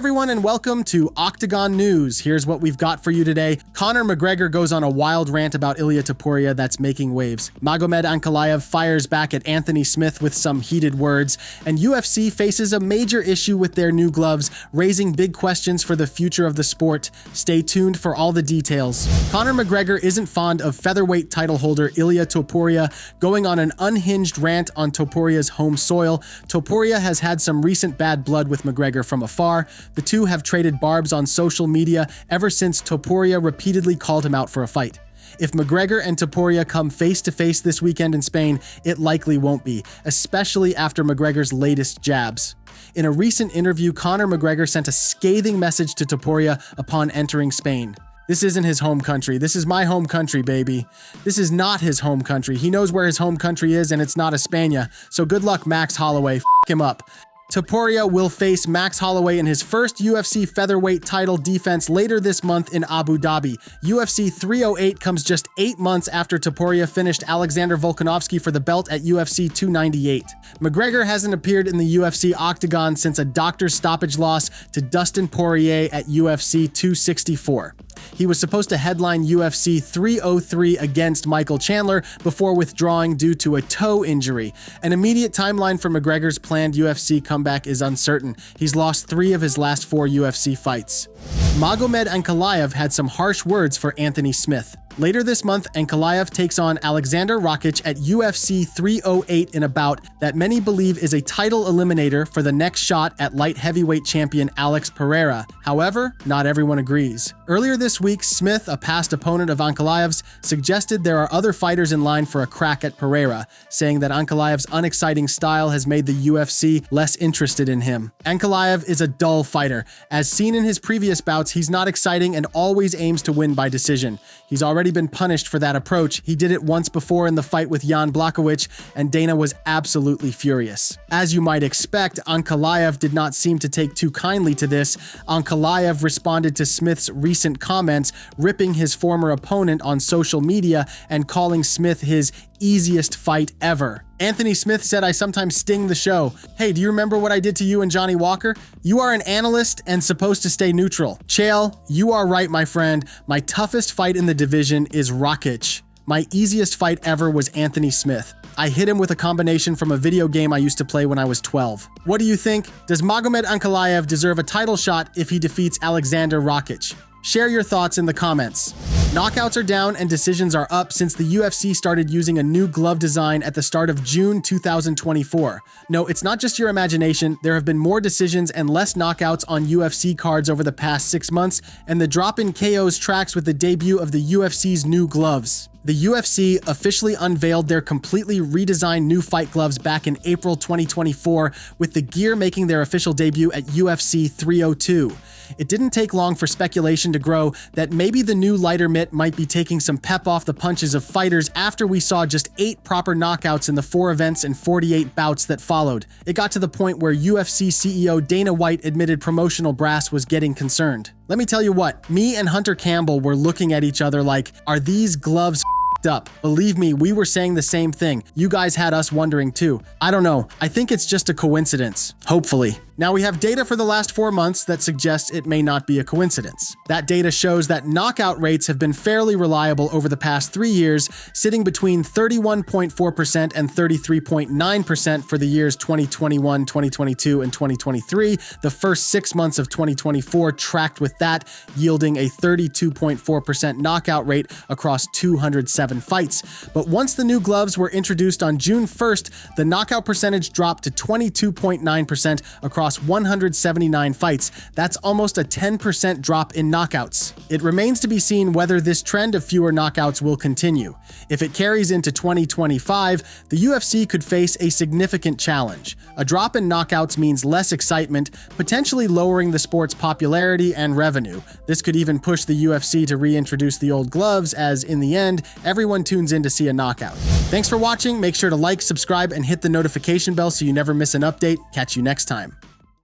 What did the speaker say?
everyone, and welcome to Octagon News. Here's what we've got for you today. Conor McGregor goes on a wild rant about Ilia Topuria that's making waves. Magomed Ankalaev fires back at Anthony Smith with some heated words. And UFC faces a major issue with their new gloves, raising big questions for the future of the sport. Stay tuned for all the details. Conor McGregor isn't fond of featherweight title holder Ilia Topuria going on an unhinged rant on Topuria's home soil. Topuria has had some recent bad blood with McGregor from afar. The two have traded barbs on social media ever since Topuria repeatedly called him out for a fight. If McGregor and Topuria come face-to-face this weekend in Spain, it likely won't be, especially after McGregor's latest jabs. In a recent interview, Conor McGregor sent a scathing message to Topuria upon entering Spain. This isn't his home country. This is my home country, baby. This is not his home country. He knows where his home country is, and it's not España. So good luck, Max Holloway. F*** him up. Topuria will face Max Holloway in his first UFC featherweight title defense later this month in Abu Dhabi. UFC 308 comes just 8 months after Topuria finished Alexander Volkanovski for the belt at UFC 298. McGregor hasn't appeared in the UFC Octagon since a doctor's stoppage loss to Dustin Poirier at UFC 264. He was supposed to headline UFC 303 against Michael Chandler before withdrawing due to a toe injury. An immediate timeline for McGregor's planned UFC comeback is uncertain. He's lost 3 of his last 4 UFC fights. Magomed Ankalaev had some harsh words for Anthony Smith. Later this month, Ankalaev takes on Alexander Rakic at UFC 308 in a bout that many believe is a title eliminator for the next shot at light heavyweight champion Alex Pereira. However, not everyone agrees. Earlier this week, Smith, a past opponent of Ankalaev's, suggested there are other fighters in line for a crack at Pereira, saying that Ankalaev's unexciting style has made the UFC less interested in him. Ankalaev is a dull fighter. As seen in his previous bouts, he's not exciting and always aims to win by decision. He's already been punished for that approach. He did it once before in the fight with Jan Blachowicz, and Dana was absolutely furious. As you might expect, Ankalaev did not seem to take too kindly to this. Ankalaev responded to Smith's recent comments, ripping his former opponent on social media and calling Smith his easiest fight ever. Anthony Smith said, "I sometimes sting the show. Hey, do you remember what I did to you and Johnny Walker? You are an analyst and supposed to stay neutral. Chael, you are right, my friend. My toughest fight in the division is Rakic. My easiest fight ever was Anthony Smith. I hit him with a combination from a video game I used to play when I was 12. What do you think? Does Magomed Ankalaev deserve a title shot if he defeats Alexander Rakic? Share your thoughts in the comments." Knockouts are down and decisions are up since the UFC started using a new glove design at the start of June 2024. No, it's not just your imagination. There have been more decisions and less knockouts on UFC cards over the past 6 months, and the drop in KOs tracks with the debut of the UFC's new gloves. The UFC officially unveiled their completely redesigned new fight gloves back in April 2024, with the gear making their official debut at UFC 302. It didn't take long for speculation to grow that maybe the new lighter mitt might be taking some pep off the punches of fighters after we saw just 8 proper knockouts in the 4 events and 48 bouts that followed. It got to the point where UFC CEO Dana White admitted promotional brass was getting concerned. Let me tell you what, me and Hunter Campbell were looking at each other like, are these gloves up? Believe me, we were saying the same thing. You guys had us wondering too. I don't know. I think it's just a coincidence. Hopefully. Now we have data for the last 4 months that suggests it may not be a coincidence. That data shows that knockout rates have been fairly reliable over the past 3 years, sitting between 31.4% and 33.9% for the years 2021, 2022, and 2023. The first 6 months of 2024 tracked with that, yielding a 32.4% knockout rate across 207 fights. But once the new gloves were introduced on June 1st, the knockout percentage dropped to 22.9% across 179 fights. That's almost a 10% drop in knockouts. It remains to be seen whether this trend of fewer knockouts will continue. If it carries into 2025, the UFC could face a significant challenge. A drop in knockouts means less excitement, potentially lowering the sport's popularity and revenue. This could even push the UFC to reintroduce the old gloves, as in the end, everyone tunes in to see a knockout. Thanks for watching. Make sure to like, subscribe, and hit the notification bell so you never miss an update. Catch you next time.